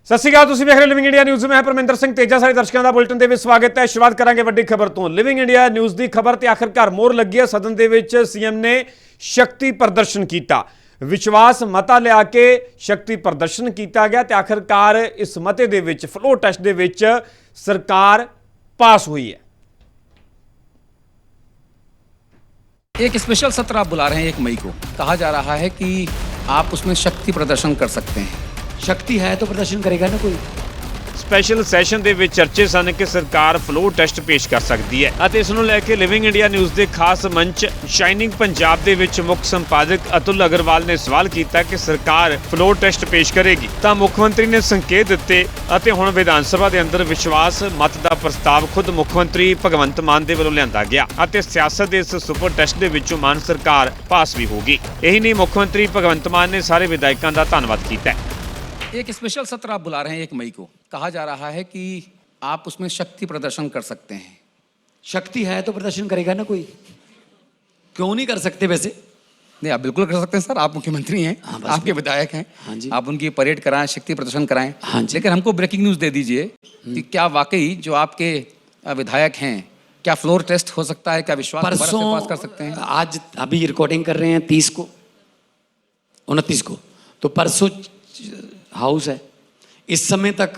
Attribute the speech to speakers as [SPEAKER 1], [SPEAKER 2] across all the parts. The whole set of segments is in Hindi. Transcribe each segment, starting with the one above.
[SPEAKER 1] सत श्री अकाल, तुसीं वेख रहे लिविंग इंडिया न्यूज़ में परमिंदर सिंह तेजा। सारे दर्शकों का बुलेटिन दे विच स्वागत है। शुरुआत करांगे वड्डी खबर तो। लिविंग इंडिया न्यूज़ की खबर ते आखिरकार मोहर लगी है। सदन दे विच सीएम ने शक्ति प्रदर्शन किया, विश्वास मता लिया के शक्ति प्रदर्शन किया गया ते आखिरकार इस मते दे विच फ्लोर टेस्ट दे विच सरकार पास हुई है।
[SPEAKER 2] एक स्पेशल सत्र आप बुला रहे हैं 1 मई को, कहा जा रहा है कि आप उसमें शक्ति प्रदर्शन कर सकते हैं।
[SPEAKER 3] शक्ति है तो प्रदर्शन करेगा ना कोई।
[SPEAKER 1] स्पैशल सैशन ਦੇ ਵਿੱਚ ਚਰਚੇ ਸਨ ਕਿ ਸਰਕਾਰ ਫਲੋਰ ਟੈਸਟ ਪੇਸ਼ ਕਰ ਸਕਦੀ ਹੈ ਅਤੇ ਇਸ ਨੂੰ ਲੈ ਕੇ ਲਿਵਿੰਗ ਇੰਡੀਆ ਨਿਊਜ਼ ਦੇ ਖਾਸ ਮੰਚ ਸ਼ਾਈਨਿੰਗ ਪੰਜਾਬ ਦੇ ਵਿੱਚ ਮੁੱਖ ਸੰਪਾਦਕ ਅਤੁਲ ਅਗਰਵਾਲ ਨੇ ਸਵਾਲ ਕੀਤਾ ਕਿ ਸਰਕਾਰ ਫਲੋਰ ਟੈਸਟ ਪੇਸ਼ ਕਰੇਗੀ ਤਾਂ ਮੁੱਖ ਮੰਤਰੀ ਨੇ ਸੰਕੇਤ ਦਿੱਤੇ ਅਤੇ ਹੁਣ ਵਿਧਾਨ ਸਭਾ ਦੇ ਅੰਦਰ ਵਿਸ਼ਵਾਸ ਮਤ ਦਾ ਪ੍ਰਸਤਾਵ ਖੁਦ ਮੁੱਖ ਮੰਤਰੀ ਭਗਵੰਤ ਮਾਨ ਦੇ ਵੱਲੋਂ ਲਿਆਂਦਾ ਗਿਆ ਅਤੇ ਸਿਆਸਤ ਦੇ ਇਸ ਸੁਪਰ ਟੈਸਟ ਦੇ ਵਿੱਚੋਂ ਮਾਨ ਸਰਕਾਰ ਪਾਸ ਵੀ ਹੋਗੀ। ਇਹੀ ਨਹੀਂ, ਮੁੱਖ ਮੰਤਰੀ ਭਗਵੰਤ ਮਾਨ ਨੇ ਸਾਰੇ ਵਿਧਾਇਕਾਂ ਦਾ ਧੰਨਵਾਦ ਕੀਤਾ ਹੈ।
[SPEAKER 2] एक स्पेशल सत्र आप बुला रहे हैं 1 मई को, कहा जा रहा है कि आप उसमें शक्ति प्रदर्शन कर सकते हैं।
[SPEAKER 3] शक्ति है तो प्रदर्शन करेगा ना कोई। क्यों नहीं कर सकते वैसे?
[SPEAKER 2] नहीं, आप बिल्कुल कर सकते हैं सर, आप मुख्यमंत्री हैं, आपके विधायक हैं।
[SPEAKER 3] हाँ जी।
[SPEAKER 2] आप उनकी परेड कराएं, शक्ति प्रदर्शन कराएं।
[SPEAKER 3] हाँ जी।
[SPEAKER 2] लेकिन हमको ब्रेकिंग न्यूज़ दे दीजिए कि क्या वाकई जो आपके विधायक हैं, क्या फ्लोर टेस्ट हो सकता है? क्या विश्वास दोबारा से पास कर सकते हैं?
[SPEAKER 3] आज अभी रिकॉर्डिंग कर रहे हैं 30 को, 29 को, तो परसों हाउस है। इस समय तक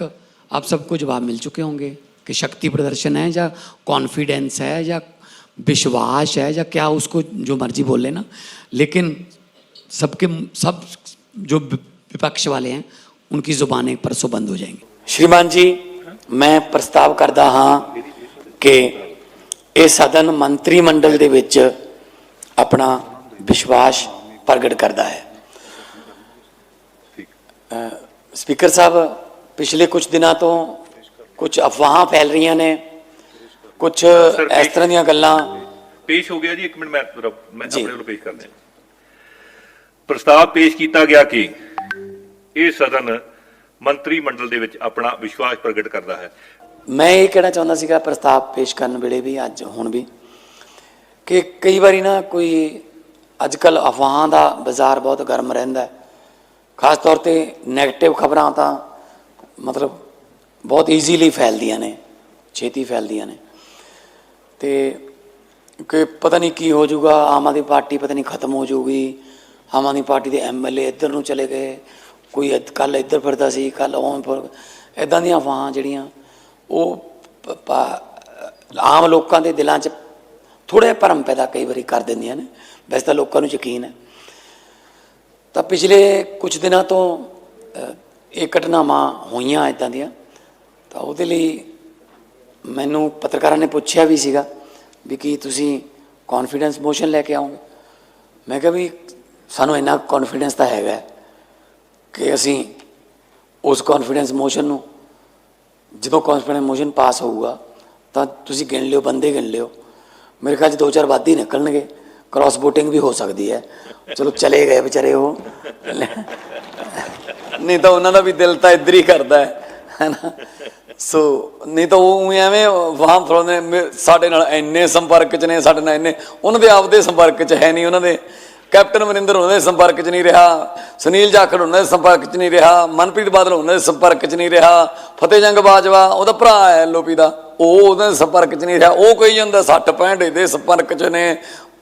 [SPEAKER 3] आप सबको जवाब मिल चुके होंगे कि शक्ति प्रदर्शन है या कॉन्फिडेंस है या विश्वास है या क्या, उसको जो मर्जी बोल लेना, लेकिन सब जो विपक्ष वाले हैं उनकी जुबानें परसों बंद हो जाएंगी। श्रीमान जी, मैं प्रस्ताव करदा हाँ कि ये सदन मंत्रिमंडल दे विच अपना विश्वास प्रगट करता है। स्पीकर साहब, पिछले कुछ दिनों तो कुछ अफवाह फैल रही ने, कुछ इस तरह दी गल्लां
[SPEAKER 4] पेश हो गया जी। 1 मिनट मैं अपने वालों पेश कर दें। प्रस्ताव पेश किया गया कि यह सदन मंत्रिमंडल दे विच अपना विश्वास प्रगट करता है।
[SPEAKER 3] मैं ये कहना चाहता सीगा प्रस्ताव पेश करने वेले भी, अज हुण भी, कि कई बारी ना कोई अजकल अफवाह का बाजार बहुत गर्म रहिंदा है। खास तौर पे नैगेटिव खबरां तो मतलब बहुत ईजीली फैलदियां ने, छेती फैलदियां ने, ते कि पता नहीं की हो जाऊगा, आम आदमी पार्टी पता नहीं खत्म हो जाऊगी, आम आदमी पार्टी के MLA इधर नूं चले गए, कोई कल इधर फिरदा सी, कल इदां दीयां अफवाहां जिहड़ियां वो आम लोगों के दिलों च थोड़ा भरम पैदा कई बार कर देंदियां ने। वैसे तो लोगों को यकीन है। तो पिछले कुछ दिनों तो ये घटनावां होईयां इदां दियां, तो उहदे लई मैनूं पत्रकारां ने पुछया भी सीगा भी कि तुसीं कॉन्फिडेंस मोशन लैके आओगे। मैं कहा भी सानूं इन्ना कॉन्फिडेंस तो हैगा कि असीं उस कॉन्फिडेंस मोशन नूं जदों कॉन्फिडेंस मोशन पास होऊगा तो तुसीं गिण लिओ, बंदे गिण लिओ, मेरे ख्याल 2-4 वाद ही निकलणगे, क्रॉस वोटिंग भी हो सकती है। चलो चले गए बेचारे वो, नहीं तो उन्होंने भी दिल तो इधर ही करता है ना। सो नहीं तो वो एवें वहाँ फरोने साढ़े नाल इन्ने संपर्क च ने, साढ़े नाल इन्ने उन्होंने आपदे संपर्क च है नहीं, उन्होंने कैप्टन अमरिंदर उन्होंने संपर्क च नहीं रहा, सुनील जाखड़ उन्होंने संपर्क च नहीं रहा, मनप्रीत बादल उन्होंने संपर्क च नहीं रहा, फतेह जंग बाजवा उहदा भरा है LOP दा, वो संपर्क च नहीं रहा। वो कही जाता 60-65 इहदे संपर्क च ने,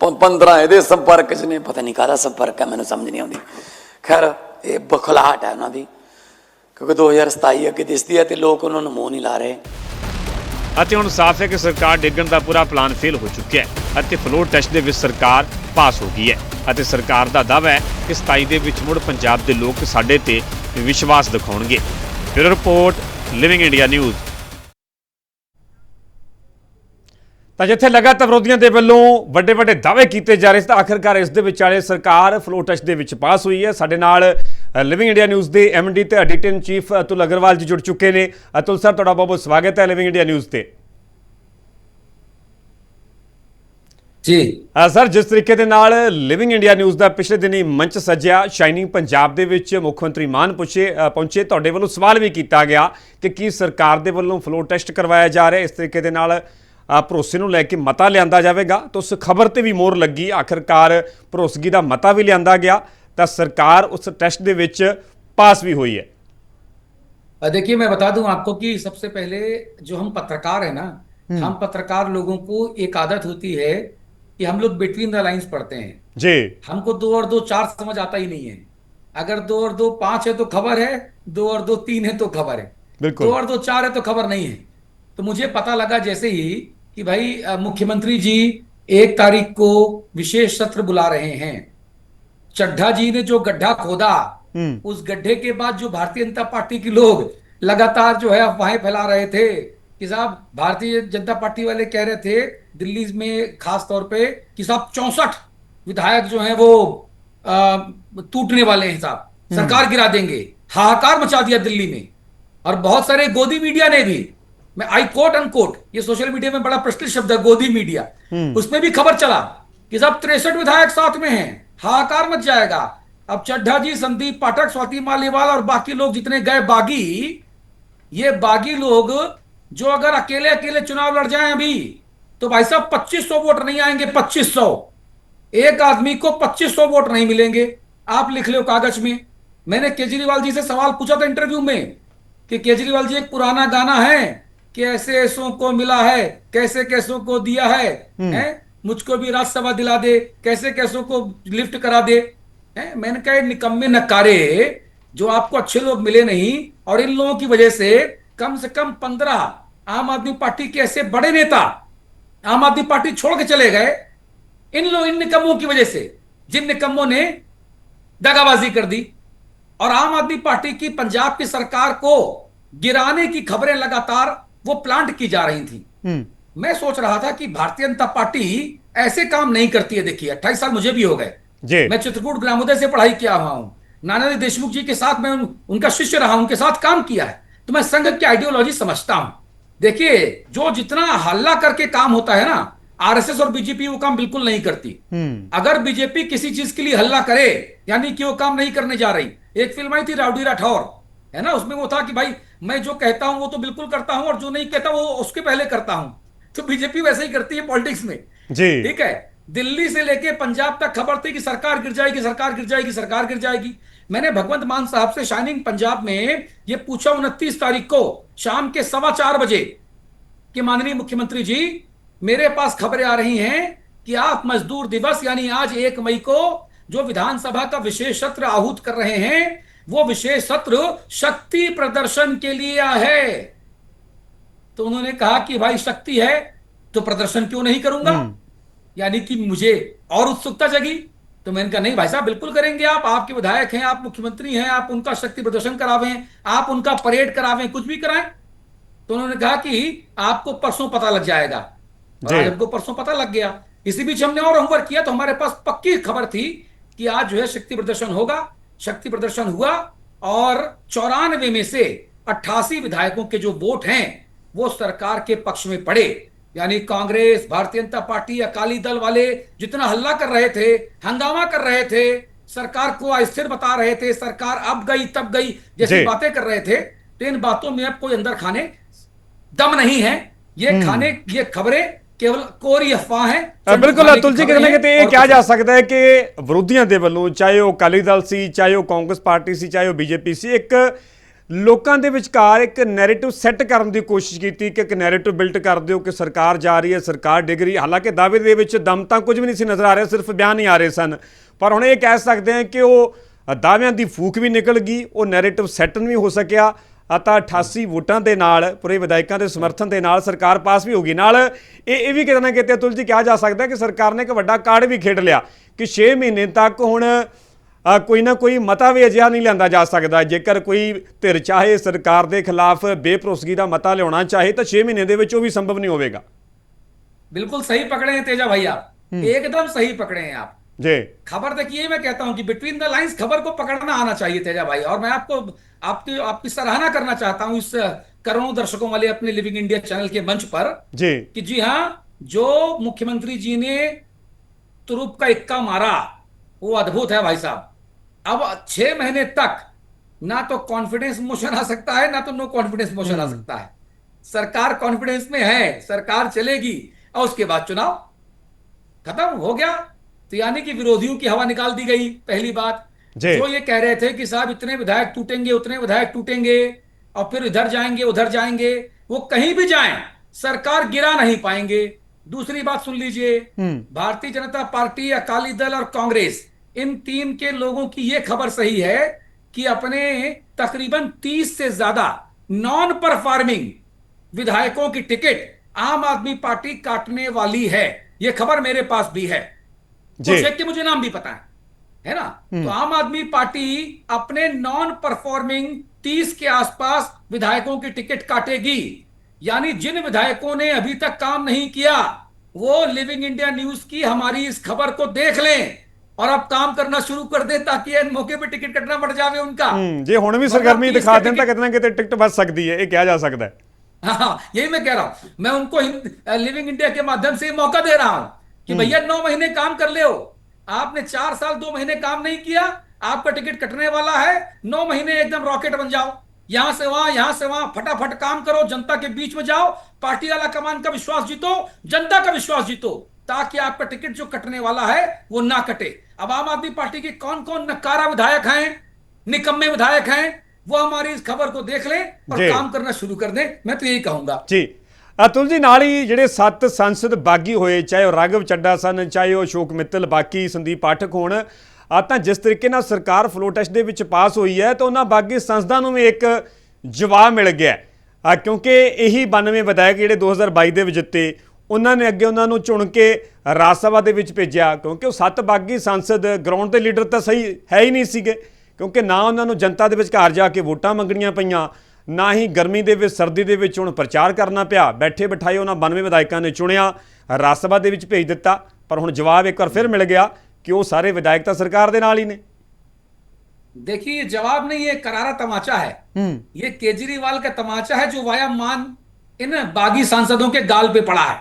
[SPEAKER 3] 15 ये संपर्क च ने, पता नहीं काहदा संपर्क है, मैनूं समझ नहीं आती। खैर ये बखलाहट है उन्होंने, क्योंकि 2027 अगे दिसदी है तो लोग उन्होंने मुँह नहीं ला रहे।
[SPEAKER 1] ਅਤੇ ਹੁਣ ਸਾਫ਼ ਹੈ ਕਿ ਸਰਕਾਰ ਡਿੱਗਣ ਦਾ ਪੂਰਾ ਪਲਾਨ ਫੇਲ ਹੋ ਚੁੱਕਿਆ ਹੈ ਅਤੇ ਫਲੋਰ ਟੈਸਟ ਦੇ ਵਿੱਚ ਸਰਕਾਰ ਪਾਸ ਹੋ ਗਈ ਹੈ ਅਤੇ ਸਰਕਾਰ ਦਾ ਦਾਅਵਾ ਹੈ ਕਿ 27 ਦੇ ਵਿੱਚ ਮੁੜ ਪੰਜਾਬ ਦੇ ਲੋਕ ਸਾਡੇ ਤੇ ਵਿਸ਼ਵਾਸ ਦਿਖਾਉਣਗੇ। Bureau report, living India news. ਤਾਂ ਜਿੱਥੇ ਲਗਾਤਾਰ ਵਿਰੋਧੀਆਂ ਦੇ ਵੱਲੋਂ ਵੱਡੇ ਵੱਡੇ ਦਾਅਵੇ ਕੀਤੇ ਜਾ ਰਹੇ ਸੀ, ਤਾਂ ਆਖਿਰਕਾਰ ਇਸ ਦੇ ਵਿਚਾਲੇ ਸਰਕਾਰ ਫਲੋਰ ਟੈਸਟ ਦੇ ਵਿੱਚ ਪਾਸ ਹੋਈ ਹੈ। ਸਾਡੇ ਨਾਲ ਲਿਵਿੰਗ ਇੰਡੀਆ ਨਿਊਜ਼ ਦੇ MD ਤੇ ਐਡੀਟਰ ਇਨ ਚੀਫ ਅਤੁਲ ਅਗਰਵਾਲ ਜੀ ਜੁੜ ਚੁੱਕੇ ਨੇ। ਅਤੁਲ ਸਰ, ਤੁਹਾਡਾ ਬਹੁਤ ਬਹੁਤ ਸਵਾਗਤ ਹੈ ਲਿਵਿੰਗ ਇੰਡੀਆ ਨਿਊਜ਼ ਤੇ।
[SPEAKER 2] जी
[SPEAKER 1] ਸਰ, ਜਿਸ ਤਰੀਕੇ ਦੇ ਨਾਲ ਲਿਵਿੰਗ ਇੰਡੀਆ ਨਿਊਜ਼ ਦਾ ਪਿਛਲੇ ਦਿਨੀ ਮੰਚ ਸੱਜਿਆ ਸ਼ਾਈਨਿੰਗ ਪੰਜਾਬ ਦੇ ਵਿੱਚ ਮੁੱਖ ਮੰਤਰੀ ਮਾਨ ਪਹੁੰਚੇ, ਤੁਹਾਡੇ ਵੱਲੋਂ ਸਵਾਲ ਵੀ ਕੀਤਾ ਗਿਆ ਕਿ ਕੀ ਸਰਕਾਰ ਦੇ ਵੱਲੋਂ ਫਲੋਰ ਟੈਸਟ ਕਰਵਾਇਆ ਜਾ ਰਿਹਾ, ਇਸ ਤਰੀਕੇ ਦੇ ਨਾਲ ਭਰੋਸੇ ਨੂੰ ਲੈ ਕੇ ਮਤਾ ਲਿਆਂਦਾ ਜਾਵੇਗਾ, ਤਾਂ ਉਸ ਖਬਰ ਤੇ ਵੀ ਮੋਹਰ ਲੱਗੀ। ਆਖਿਰਕਾਰ ਭਰੋਸਗੀ ਦਾ ਮਤਾ ਵੀ ਲਿਆਂਦਾ ਗਿਆ ਤਾਂ ਸਰਕਾਰ ਉਸ ਟੈਸਟ ਦੇ ਵਿੱਚ ਪਾਸ ਵੀ ਹੋਈ ਹੈ।
[SPEAKER 2] देखिए मैं बता दूं आपको कि सबसे पहले जो हम पत्रकार है ना, हम पत्रकार लोगों को एक आदत होती है कि हम लोग बिटवीन द लाइंस पढ़ते हैं।
[SPEAKER 1] जी।
[SPEAKER 2] हमको 2 और 2 4 समझ आता ही नहीं है। अगर 2 और 2 5 है तो खबर है, 2 और 2 3 है तो खबर है, दो
[SPEAKER 1] बिल्कुल।
[SPEAKER 2] और दो चार है तो खबर नहीं है। तो मुझे पता लगा जैसे ही कि भाई मुख्यमंत्री जी 1 तारीख को विशेष सत्र बुला रहे हैं। चड्ढा जी ने जो गड्ढा खोदा,
[SPEAKER 1] हम्म।
[SPEAKER 2] उस गड्ढे के बाद जो भारतीय जनता पार्टी के लोग लगातार जो है अफवाहें फैला रहे थे कि साहब भारतीय जनता पार्टी वाले कह रहे थे दिल्ली में खास तौर पे कि साहब 64 विधायक जो हैं वो टूटने वाले हैं साहब, सरकार गिरा देंगे। हाहाकार मचा दिया दिल्ली में। और बहुत सारे गोदी मीडिया ने भी, मैं आई कोट अनकोट, ये सोशल मीडिया में बड़ा प्रचलित शब्द है गोदी मीडिया, उसमें भी खबर चला कि साहब 63 विधायक साथ में हैं, हाहाकार मच जाएगा। अब चड्ढा जी, संदीप पाठक, स्वाति मालीवाल और बाकी लोग जितने गए बागी, ये बागी लोग जो अगर अकेले अकेले चुनाव लड़ जाएं अभी, तो भाई साहब 2500 वोट नहीं आएंगे। 2500, एक आदमी को 2500 वोट नहीं मिलेंगे। आप लिख लो कागज में। मैंने केजरीवाल जी से सवाल पूछा था इंटरव्यू में कि केजरीवाल जी एक पुराना गाना है कि ऐसे ऐसों को मिला है, कैसे कैसों को दिया है, मुझको भी राज्यसभा दिला दे, कैसे कैसों को लिफ्ट करा दे। मैंने कहा निकम्मे नकारे, जो आपको अच्छे लोग मिले नहीं और इन लोगों की वजह से कम 15 आम आदमी पार्टी के ऐसे बड़े नेता आम आदमी पार्टी छोड़ के चले गए, इन निकम्मों की वजह से, जिन निकम्मों ने दगाबाजी कर दी। और आम आदमी पार्टी की पंजाब की सरकार को गिराने की खबरें लगातार वो प्लांट की जा रही थी। मैं सोच रहा था कि भारतीय जनता पार्टी ऐसे काम नहीं करती है। देखिए 28 साल मुझे भी हो गए, मैं चित्रकूट ग्रामोदय से पढ़ाई किया हुआ हूं, नानाजी देशमुख जी के साथ मैं उनका शिष्य रहा, उनके साथ काम किया है, तो मैं संघ की आइडियोलॉजी समझता हूं। देखिए जो जितना हल्ला करके काम होता है ना, आरएसएस और बीजेपी वो काम बिल्कुल नहीं करती। अगर बीजेपी किसी चीज के लिए हल्ला करे यानी कि वो काम नहीं करने जा रही। एक फिल्म आई थी राउडी राठौर, है ना, उसमें वो था कि भाई मैं जो कहता हूं वो तो बिल्कुल करता हूं और जो नहीं कहता वो उसके पहले करता हूं। तो बीजेपी वैसे ही करती है पॉलिटिक्स में
[SPEAKER 1] जी।
[SPEAKER 2] ठीक है। दिल्ली से लेके पंजाब तक खबर थी कि सरकार गिर जाएगी, सरकार गिर जाएगी, सरकार गिर जाएगी। मैंने भगवंत मान साहब से शाइनिंग पंजाब में ये पूछा 29 तारीख को शाम के 4:15 कि माननीय मुख्यमंत्री जी, मेरे पास खबरें आ रही हैं कि आप मजदूर दिवस यानी आज 1 मई को जो विधानसभा का विशेष सत्र आहूत कर रहे हैं, वो विशेष सत्र शक्ति प्रदर्शन के लिए है। तो उन्होंने कहा कि भाई शक्ति है तो प्रदर्शन क्यों नहीं करूंगा, यानी कि मुझे और उत्सुकता जगी। तो मैंने कहा नहीं भाई साहब बिल्कुल करेंगे, आप आपके विधायक हैं, आप मुख्यमंत्री हैं, आप उनका शक्ति प्रदर्शन करावें, आप उनका परेड करावें, कुछ भी कराएं। तो उन्होंने कहा कि आपको परसों पता लग जाएगा। और आज हमको परसों पता लग गया। इसी बीच हमने और होमवर्क किया तो हमारे पास पक्की खबर थी कि आज जो है शक्ति प्रदर्शन होगा। शक्ति प्रदर्शन हुआ और 94 में से 88 विधायकों के जो वोट हैं वो सरकार के पक्ष में पड़े। यानी कांग्रेस, भारतीय जनता पार्टी, अकाली दल वाले जितना हल्ला कर रहे थे, हंगामा कर रहे थे, सरकार को अस्थिर बता रहे थे, सरकार अब गई तब गई जैसी बातें कर रहे थे, तो इन बातों में अब कोई अंदर खाने दम नहीं है। ये खबरें केवल कोरी अफवाह है।
[SPEAKER 1] बिल्कुल अतुल जी, कितने कितने क्या जा सकता है कि विरोधियों के ਵੱਲੋਂ ਚਾਹੇ ਉਹ ਅਕਾਲੀ ਦਲ ਸੀ, ਚਾਹੇ ਉਹ ਕਾਂਗਰਸ ਪਾਰਟੀ ਸੀ, ਚਾਹੇ ਉਹ ਬੀਜੇਪੀ ਸੀ, ਇੱਕ ਲੋਕਾਂ ਦੇ ਵਿਚਕਾਰ ਇੱਕ ਨੈਰੇਟਿਵ ਸੈੱਟ ਕਰਨ ਦੀ ਕੋਸ਼ਿਸ਼ ਕੀਤੀ ਕਿ ਇੱਕ ਨੈਰੇਟਿਵ ਬਿਲਟ ਕਰ ਦਿਓ ਕਿ ਸਰਕਾਰ ਜਾ ਰਹੀ ਹੈ, ਸਰਕਾਰ ਡਿੱਗ ਰਹੀ ਹੈ। ਹਾਲਾਂਕਿ ਦਾਅਵੇ ਦੇ ਵਿੱਚ ਦਮ ਤਾਂ ਕੁਝ ਵੀ ਨਹੀਂ ਸੀ ਨਜ਼ਰ ਆ ਰਿਹਾ, ਸਿਰਫ ਬਿਆਨ ਹੀ ਆ ਰਹੇ ਸਨ। ਪਰ ਹੁਣ ਇਹ ਕਹਿ ਸਕਦੇ ਹਾਂ ਕਿ ਉਹ ਦਾਅਵਿਆਂ ਦੀ ਫੂਕ ਵੀ ਨਿਕਲ ਗਈ, ਉਹ ਨੈਰੇਟਿਵ ਸੈੱਟ ਨਹੀਂ ਹੋ ਸਕਿਆ ਤਾਂ 88 ਵੋਟਾਂ ਦੇ ਨਾਲ, ਪੂਰੇ ਵਿਧਾਇਕਾਂ ਦੇ ਸਮਰਥਨ ਦੇ ਨਾਲ ਸਰਕਾਰ ਪਾਸ ਵੀ ਹੋ ਗਈ। ਨਾਲ ਇਹ ਵੀ ਕਿਤੇ ਨਾ ਕਿਤੇ ਅਤੁਲ ਜੀ ਕਿਹਾ ਜਾ ਸਕਦਾ ਕਿ ਸਰਕਾਰ ਨੇ ਇੱਕ ਵੱਡਾ ਕਾਰਡ ਵੀ ਖੇਡ ਲਿਆ ਕਿ 6 ਮਹੀਨੇ ਤੱਕ ਹੁਣ ਕੋਈ ਨਾ ਕੋਈ ਮਤਾ ਵੀ ਅਜਿਹਾ ਨਹੀਂ ਲਿਆਂਦਾ ਜਾ ਸਕਦਾ। ਜੇਕਰ ਕੋਈ ਧਿਰ ਚਾਹੇ ਸਰਕਾਰ ਦੇ ਖਿਲਾਫ ਬੇਭਰੋਸਗੀ ਦਾ ਮਤਾ ਲਿਆਉਣਾ ਚਾਹੇ ਤਾਂ 6 ਮਹੀਨੇ ਦੇ ਵਿੱਚ ਉਹ ਵੀ ਸੰਭਵ नहीं होगा।
[SPEAKER 2] बिल्कुल सही पकड़े हैं तेजा भाई, आप एकदम सही पकड़े हैं आप
[SPEAKER 1] जी।
[SPEAKER 2] खबर देखिए, मैं कहता हूं कि बिटवीन द लाइंस खबर को पकड़ना आना चाहिए तेजा भाई। और मैं आपको आपकी सराहना करना चाहता हूं इस करोड़ों दर्शकों वाले अपने लिविंग इंडिया चैनल के मंच पर
[SPEAKER 1] जी
[SPEAKER 2] कि जी हां, जो मुख्यमंत्री जी ने तुरुप का इक्का मारा वो अद्भुत है भाई साहब। अब 6 महीने तक ना तो कॉन्फिडेंस मोशन आ सकता है, ना तो नो कॉन्फिडेंस मोशन आ सकता है। सरकार कॉन्फिडेंस में है, सरकार चलेगी और उसके बाद चुनाव खत्म हो गया। तो यानी कि विरोधियों की हवा निकाल दी गई। पहली बात, जो ये कह रहे थे कि साहब इतने विधायक टूटेंगे, उतने विधायक टूटेंगे, और फिर इधर जाएंगे उधर जाएंगे, वो कहीं भी जाएं सरकार गिरा नहीं पाएंगे। दूसरी बात सुन लीजिए, भारतीय जनता पार्टी, अकाली दल और कांग्रेस, इन तीन के लोगों की यह खबर सही है कि अपने तकरीबन 30 से ज्यादा नॉन परफॉर्मिंग विधायकों की टिकट आम आदमी पार्टी काटने वाली है। यह खबर मेरे पास भी है, कुछ एक के मुझे नाम भी पता है ना। तो आम आदमी पार्टी अपने नॉन परफॉर्मिंग 30 के आसपास विधायकों की टिकट काटेगी। यानी जिन विधायकों ने अभी तक काम नहीं किया, वो लिविंग इंडिया न्यूज की हमारी इस खबर को देख लें और अब काम करना शुरू कर दें, ताकि इन मौके पे टिकट कटना पड़ जावे उनका।
[SPEAKER 5] जे हुण भी सरगर्मी दिखा दें तो कितने ना कितने टिकट बच सकती है, ये कहा जा सकता है।
[SPEAKER 2] हाँ, यही मैं कह रहा हूं। मैं उनको लिविंग इंडिया के माध्यम से मौका दे रहा हूं कि भैया 9 महीने काम कर ले हो, आपने 4 साल 2 महीने काम नहीं किया, आपका टिकट कटने वाला है। 9 महीने एकदम रॉकेट बन जाओ, यहां से वहां यहां से वहां फटाफट काम करो, जनता के बीच में जाओ, पार्टी वाला कमान का विश्वास जीतो, जनता का विश्वास जीतो, ताकि आपका टिकट जो कटने वाला है वो ना कटे। अब आम आदमी पार्टी के कौन कौन नकारा विधायक हैं, निकम्मे विधायक हैं, वो हमारी इस खबर को देख लें और काम करना शुरू कर दें। मैं तो यही कहूंगा
[SPEAKER 5] जी। अतुल जी, नाल ही ਜਿਹੜੇ 7 सांसद बागी ਹੋਏ, ਚਾਹੇ ਉਹ ਰਾਘਵ ਚੱਡਾ ਸਨ, ਚਾਹੇ ਉਹ ਅਸ਼ੋਕ ਮਿੱਤਲ, ਬਾਕੀ ਸੰਦੀਪ ਪਾਠਕ ਹੋਣ, ਆ ਤਾਂ ਜਿਸ ਤਰੀਕੇ ਨਾਲ ਸਰਕਾਰ ਫਲੋ ਟੈਸਟ ਦੇ ਵਿੱਚ ਪਾਸ ਹੋਈ ਹੈ, ਤਾਂ ਉਹਨਾਂ ਬਾਗੀ ਸੰਸਦਾਂ ਨੂੰ ਵੀ ਇੱਕ ਜਵਾਬ ਮਿਲ ਗਿਆ, ਕਿਉਂਕਿ ਇਹੀ 92 ਵਿਧਾਇਕ ਜਿਹੜੇ 2022 ਦੇ ਵਿੱਚ ਜਿੱਤੇ, ਉਹਨਾਂ ਨੇ ਅੱਗੇ ਉਹਨਾਂ ਨੂੰ ਚੁਣ ਕੇ ਰਾਜ ਸਭਾ ਦੇ ਵਿੱਚ ਭੇਜਿਆ, ਕਿਉਂਕਿ ਉਹ 7 ਬਾਗੀ ਸੰਸਦ ਗਰਾਊਂਡ ਦੇ ਲੀਡਰ ਤਾਂ ਸਹੀ ਹੈ ਹੀ ਨਹੀਂ ਸੀਗੇ, ਕਿਉਂਕਿ ਨਾ ਉਹਨਾਂ ਨੂੰ ਜਨਤਾ ਦੇ ਵਿੱਚ ਘਰ ਜਾ ਕੇ ਵੋਟਾਂ ਮੰਗਣੀਆਂ ਪਈਆਂ, ਨਾ ਹੀ ਗਰਮੀ ਦੇ ਵਿੱਚ ਸਰਦੀ ਦੇ ਵਿੱਚ ਹੁਣ ਪ੍ਰਚਾਰ ਕਰਨਾ ਪਿਆ। ਬੈਠੇ ਬਿਠਾਏ ਉਹਨਾਂ 92 ਵਿਧਾਇਕਾਂ ਨੇ ਚੁਣਿਆ, ਰਾਜ ਸਭਾ ਦੇ ਵਿੱਚ ਭੇਜ ਦਿੱਤਾ। ਪਰ ਹੁਣ ਜਵਾਬ ਇੱਕ ਵਾਰ ਫਿਰ ਮਿਲ ਗਿਆ कि वो सारे विधायक तो सरकार दे नाल ही ने।
[SPEAKER 2] देखिए, ये जवाब नहीं, ये करारा तमाचा है। ये केजरीवाल का तमाचा है जो वाया मान इन बागी सांसदों के गाल पे पड़ा है।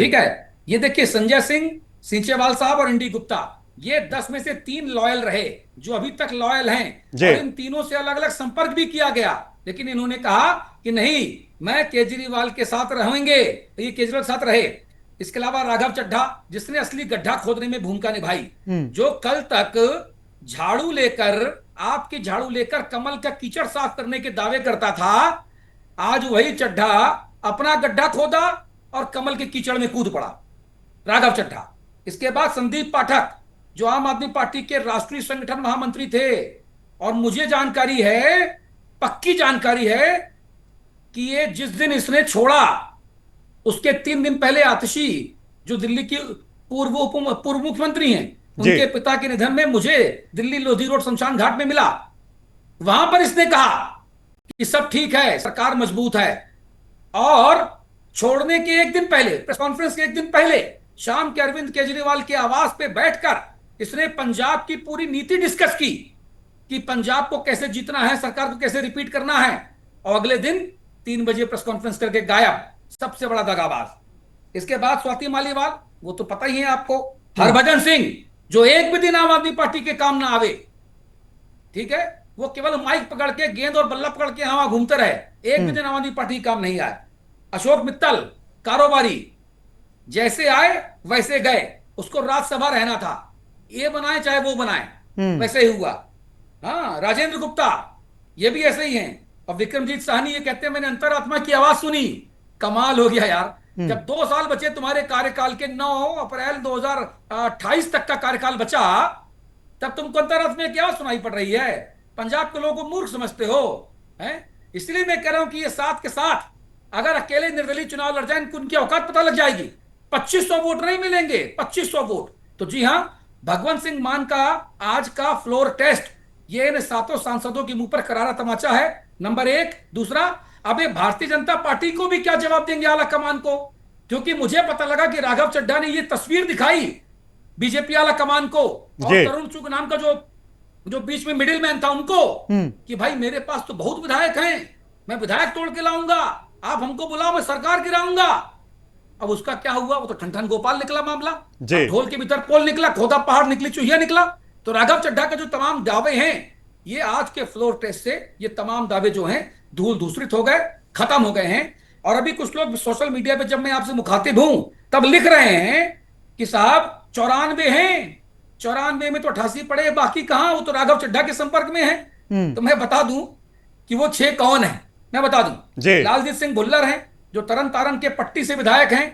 [SPEAKER 2] ठीक है, ये देखिए, संजय सिंह, सींचेवाल साहब और इंडी गुप्ता, ये 10 में से 3 लॉयल रहे जो अभी तक लॉयल हैं, और इन तीनों से अलग अलग संपर्क भी किया गया, लेकिन इन्होंने कहा कि नहीं, मैं केजरीवाल के साथ रहेंगे, ये केजरीवाल के साथ रहे। इसके अलावा राघव चड्ढा, जिसने असली गड्ढा खोदने में भूमिका निभाई, जो कल तक झाड़ू लेकर, आपकी झाड़ू लेकर कमल का कीचड़ साफ करने के दावे करता था, आज वही चड्ढा अपना गड्ढा खोदा और कमल के कीचड़ में कूद पड़ा, राघव चड्ढा। इसके बाद संदीप पाठक, जो आम आदमी पार्टी के राष्ट्रीय संगठन महामंत्री थे, और मुझे जानकारी है, पक्की जानकारी है, कि ये जिस दिन इसने छोड़ा उसके 3 दिन पहले आतिशी, जो दिल्ली की पूर्व मुख्यमंत्री हैं, उनके पिता के निधन में मुझे दिल्ली लोधी रोड शमशान घाट में मिला। वहां पर इसने कहा कि सब ठीक है, सरकार मजबूत है, और छोड़ने के 1 दिन पहले, प्रेस कॉन्फ्रेंस के 1 दिन पहले, शाम के अरविंद केजरीवाल के आवास पे बैठकर इसने पंजाब की पूरी नीति डिस्कस की कि पंजाब को कैसे जीतना है, सरकार को कैसे रिपीट करना है, और अगले दिन 3 बजे प्रेस कॉन्फ्रेंस करके गायब। सबसे बड़ा दगाबाज। इसके बाद स्वाति मालीवाल, वो तो पता ही है आपको, हरभजन सिंह, जो एक भी दिन आम आदमी पार्टी के काम ना आवे, ठीक है, वो केवल माइक पकड़ के, गेंद और बल्ला पकड़ के यहां घूमते रहे, एक भी दिन आम आदमी पार्टी काम नहीं आए। अशोक मित्तल, कारोबारी, जैसे आए वैसे गए, उसको राज्यसभा रहना था, ये बनाए चाहे वो बनाए, वैसे ही हुआ। हाँ, राजेंद्र गुप्ता, ये भी ऐसे ही हैं। और विक्रमजीत साहनी ये कहते हैं, मैंने अंतरात्मा की आवाज सुनी। कमाल हो गया यार, जब 2 साल बचे तुम्हारे कार्यकाल के, 9 अप्रैल 2028 तक का कार्यकाल बचा, तब तुमको अंतरात्मा की आवाज सुनाई पड़ रही है। पंजाब के लोगों को मूर्ख समझते हो, हैं? इसलिए मैं कह रहा हूं कि ये साथ के साथ अगर अकेले निर्दलीय चुनाव लड़ जाए, उनकी औकात पता लग जाएगी। 2500 वोट नहीं मिलेंगे, 2500 वोट। तो जी हां, भगवंत सिंह मान का आज का फ्लोर टेस्ट, ये इन 7 सांसदों के मुंह पर करारा तमाचा है, नंबर 1। दूसरा, अब ये भारतीय जनता पार्टी को भी क्या जवाब देंगे आला कमान को, क्योंकि मुझे पता लगा कि राघव चड्ढा ने ये तस्वीर दिखाई बीजेपी आला कमान को, और तरुण चुग नाम का जो बीच में मिडिल मैन था उनको, कि भाई मेरे पास तो बहुत विधायक हैं, मैं विधायक तोड़ के लाऊंगा, आप हमको बुलाओ, मैं सरकार गिराऊंगा। अब उसका क्या हुआ, वो तो ठन गोपाल निकला मामला, ढोल के भीतर पोल निकला, खोदा पहाड़ निकली चूहिया निकला। तो राघव चड्ढा के जो तमाम दावे हैं, ये आज के फ्लोर टेस्ट से ये तमाम दावे जो हैं धूल धूसरित हो गए, खत्म हो गए हैं। और अभी कुछ लोग सोशल मीडिया पे, जब मैं आपसे मुखातिब हूं, तब लिख रहे हैं कि साहब 94 हैं, 94 में तो 88 पड़े, बाकी कहां, वो तो राघव चड्ढा के संपर्क में है। तो मैं बता दूं कि वो 6 कौन है, मैं बता
[SPEAKER 5] जी।
[SPEAKER 2] दूं, लालजीत सिंह भुल्लर हैं जो तरन तारण के पट्टी से विधायक हैं,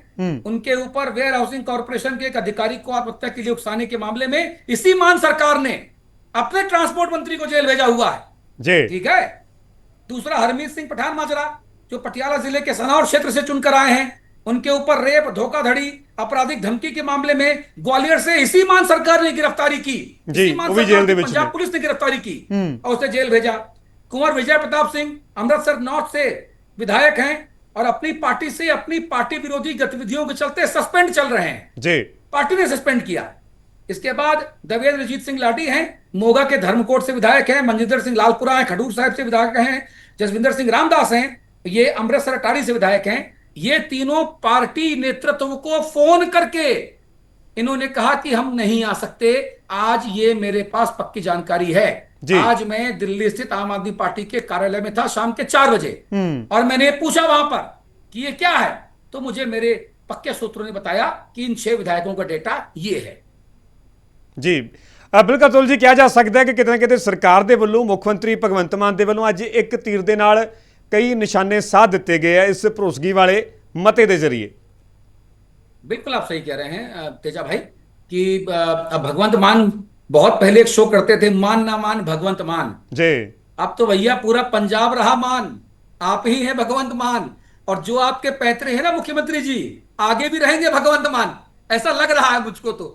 [SPEAKER 2] उनके ऊपर वेयर हाउसिंग कॉर्पोरेशन के एक अधिकारी को आत्महत्या के लिए उकसाने के मामले में इसी मान सरकार ने अपने ट्रांसपोर्ट मंत्री को जेल भेजा हुआ है।
[SPEAKER 5] जी।
[SPEAKER 2] ठीक है। दूसरा, हरमीत सिंह पठान माजरा जो पटियाला जिले के सनौर क्षेत्र से चुनकर आए हैं, उनके ऊपर रेप, धोखाधड़ी, आपराधिक धमकी के मामले में ग्वालियर से इसी मान सरकार ने गिरफ्तारी की।
[SPEAKER 5] जी,
[SPEAKER 2] इसी मान
[SPEAKER 5] वो भी
[SPEAKER 2] सरकार
[SPEAKER 5] जेल दे
[SPEAKER 2] की
[SPEAKER 5] विच
[SPEAKER 2] पंजाब
[SPEAKER 5] ने।
[SPEAKER 2] पुलिस ने गिरफ्तारी की और उसे जेल भेजा। कुंवर विजय प्रताप सिंह अमृतसर नॉर्थ से विधायक हैं और अपनी पार्टी से अपनी पार्टी विरोधी गतिविधियों के चलते सस्पेंड चल रहे हैं।
[SPEAKER 5] जी।
[SPEAKER 2] पार्टी ने सस्पेंड किया। इसके बाद देवेंद्रजीत सिंह लाडी हैं, मोगा के धर्मकोट से विधायक हैं। मनजिंदर सिंह लालपुरा हैं, खडूर साहिब से विधायक हैं। जसविंदर सिंह रामदास हैं, ये अमृतसर अटारी से विधायक हैं। ये तीनों पार्टी नेतृत्व को फोन करके इन्होंने कहा कि हम नहीं आ सकते। आज ये मेरे पास पक्की जानकारी है। आज मैं दिल्ली स्थित आम आदमी पार्टी के कार्यालय में था शाम के 4 बजे और मैंने पूछा वहां पर कि ये क्या है, तो मुझे मेरे पक्के सूत्रों ने बताया कि इन 6 विधायकों का डेटा ये है।
[SPEAKER 5] जी बिल्कुल अतुल जी, ਕਿਹਾ ਜਾ ਸਕਦਾ ਹੈ ਕਿ ਕਿਤੇ ਨਾ ਕਿਤੇ ਸਰਕਾਰ ਦੇ ਵੱਲੋਂ ਮੁੱਖ ਮੰਤਰੀ ਭਗਵੰਤ ਮਾਨ ਦੇ ਵੱਲੋਂ ਅੱਜ ਇੱਕ ਤੀਰ ਦੇ ਨਾਲ ਕਈ ਨਿਸ਼ਾਨੇ ਸਾਧ ਦਿੱਤੇ ਗਏ ਆ ਇਸ ਭਰੋਸਗੀ ਵਾਲੇ ਮਤੇ ਦੇ ਜ਼ਰੀਏ।
[SPEAKER 2] बिल्कुल आप सही कह रहे हैं तेजा भाई कि भगवंत मान बहुत पहले एक शो करते थे, मान ना मान भगवंत मान।
[SPEAKER 5] जी।
[SPEAKER 2] अब तो भैया पूरा पंजाब रहा मान, आप ही हैं भगवंत मान। और जो आपके पैतरे हैं ना मुख्यमंत्री जी, आगे भी रहेंगे भगवंत मान, ऐसा लग रहा है मुझको। तो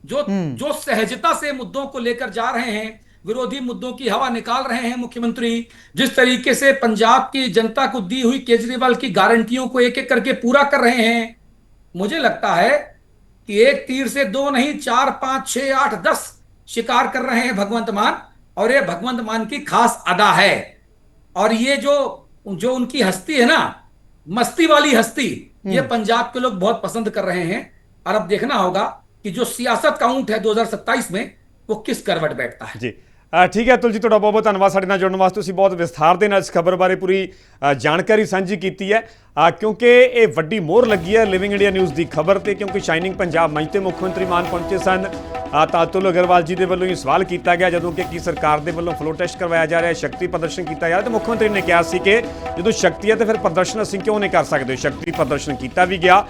[SPEAKER 2] जो सहजता से मुद्दों को लेकर जा रहे हैं, विरोधी मुद्दों की हवा निकाल रहे हैं मुख्यमंत्री, जिस तरीके से पंजाब की जनता को दी हुई केजरीवाल की गारंटियों को एक एक करके पूरा कर रहे हैं, मुझे लगता है कि एक तीर से 2 नहीं 4, 5, 6, 8, 10 शिकार कर रहे हैं भगवंत मान। और ये भगवंत मान की खास अदा है। और ये जो उनकी हस्ती है ना, मस्ती वाली हस्ती, ये पंजाब के लोग बहुत पसंद कर रहे हैं। और अब देखना होगा कि जो सियासत का ऊंट है 2027 में वो किस करवट बैठता है।
[SPEAKER 5] जी ठीक है अतुल जी, ਤੁਹਾਡਾ ਬਹੁਤ-ਬਹੁਤ ਧੰਨਵਾਦ ਸਾਡੇ ਨਾਲ ਜੁੜਨ ਵਾਸਤੇ। ਤੁਸੀਂ ਬਹੁਤ ਵਿਸਥਾਰ ਦੇ ਨਾਲ ਇਸ ਖਬਰ ਬਾਰੇ ਪੂਰੀ ਜਾਣਕਾਰੀ ਸਾਂਝੀ ਕੀਤੀ ਹੈ ਕਿਉਂਕਿ ਇਹ ਵੱਡੀ ਮੋਹਰ ਲੱਗੀ ਹੈ ਲਿਵਿੰਗ ਇੰਡੀਆ ਨਿਊਜ਼ ਦੀ ਖਬਰ ਤੇ, ਕਿਉਂਕਿ ਸ਼ਾਈਨਿੰਗ ਪੰਜਾਬ ਮੰਚ ਤੇ ਮੁੱਖ ਮੰਤਰੀ ਮਾਨ ਪਹੁੰਚੇ ਸਨ ਤਾਂ ਅਤੁਲ ਅਗਰਵਾਲ ਜੀ ਦੇ ਵੱਲੋਂ ਇਹ ਸਵਾਲ ਕੀਤਾ ਗਿਆ ਜਦੋਂ ਕਿ ਸਰਕਾਰ ਦੇ ਵੱਲੋਂ ਫਲੋ ਟੈਸਟ ਕਰਵਾਇਆ ਜਾ ਰਿਹਾ, ਸ਼ਕਤੀ ਪ੍ਰਦਰਸ਼ਨ ਕੀਤਾ ਜਾ ਰਿਹਾ ਤੇ ਮੁੱਖ ਮੰਤਰੀ ਨੇ ਕਿਹਾ ਸੀ ਕਿ ਜਦੋਂ ਸ਼ਕਤੀ ਹੈ ਤੇ ਫਿਰ ਪ੍ਰਦਰਸ਼ਨ ਅਸੀਂ ਕਿਉਂ ਨਹੀਂ ਕਰ ਸਕਦੇ। ਸ਼ਕਤੀ ਪ੍ਰਦਰਸ਼ਨ ਕੀਤਾ ਵੀ ਗਿਆ,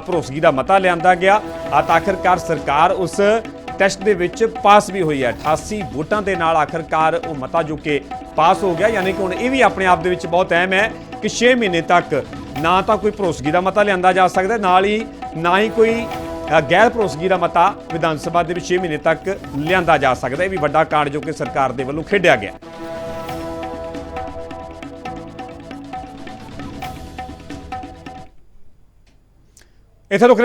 [SPEAKER 5] ਭਰੋਸਗੀ ਦਾ ਮਤਾ ਲਿਆਂਦਾ ਗਿਆ ਤਾਂ ਆਖਰਕਾਰ ਸਰਕਾਰ ਉਸ ਟੈਸਟ ਦੇ ਵਿੱਚ ਪਾਸ ਵੀ ਹੋਈ ਹੈ। 88 ਵੋਟਾਂ ਦੇ ਨਾਲ ਆਖਰਕਾਰ ਉਹ ਮਤਾ ਜੋ ਕਿ ਪਾਸ ਹੋ ਗਿਆ। ਯਾਨੀ ਕਿ ਹੁਣ ਇਹ ਵੀ ਆਪਣੇ ਆਪ ਦੇ ਵਿੱਚ ਬਹੁਤ ਅਹਿਮ ਹੈ ਕਿ 6 ਮਹੀਨੇ ਤੱਕ ਨਾ ਤਾਂ ਕੋਈ ਭਰੋਸਗੀ ਦਾ ਮਤਾ ਲਿਆਂਦਾ ਜਾ ਸਕਦਾ, ਨਾਲ ਹੀ ਨਾ ਹੀ ਕੋਈ ਗੈਰ ਭਰੋਸਗੀ ਦਾ ਮਤਾ ਵਿਧਾਨ ਸਭਾ ਦੇ ਵਿੱਚ 6 ਮਹੀਨੇ ਤੱਕ ਲਿਆਂਦਾ ਜਾ ਸਕਦਾ। ਇਹ ਵੀ ਵੱਡਾ ਕਾਰਡ ਜੋ ਕਿ ਸਰਕਾਰ ਦੇ ਵੱਲੋਂ ਖੇਡਿਆ ਗਿਆ। ਇੱਥੇ ਰੁਕ ਰਹੇ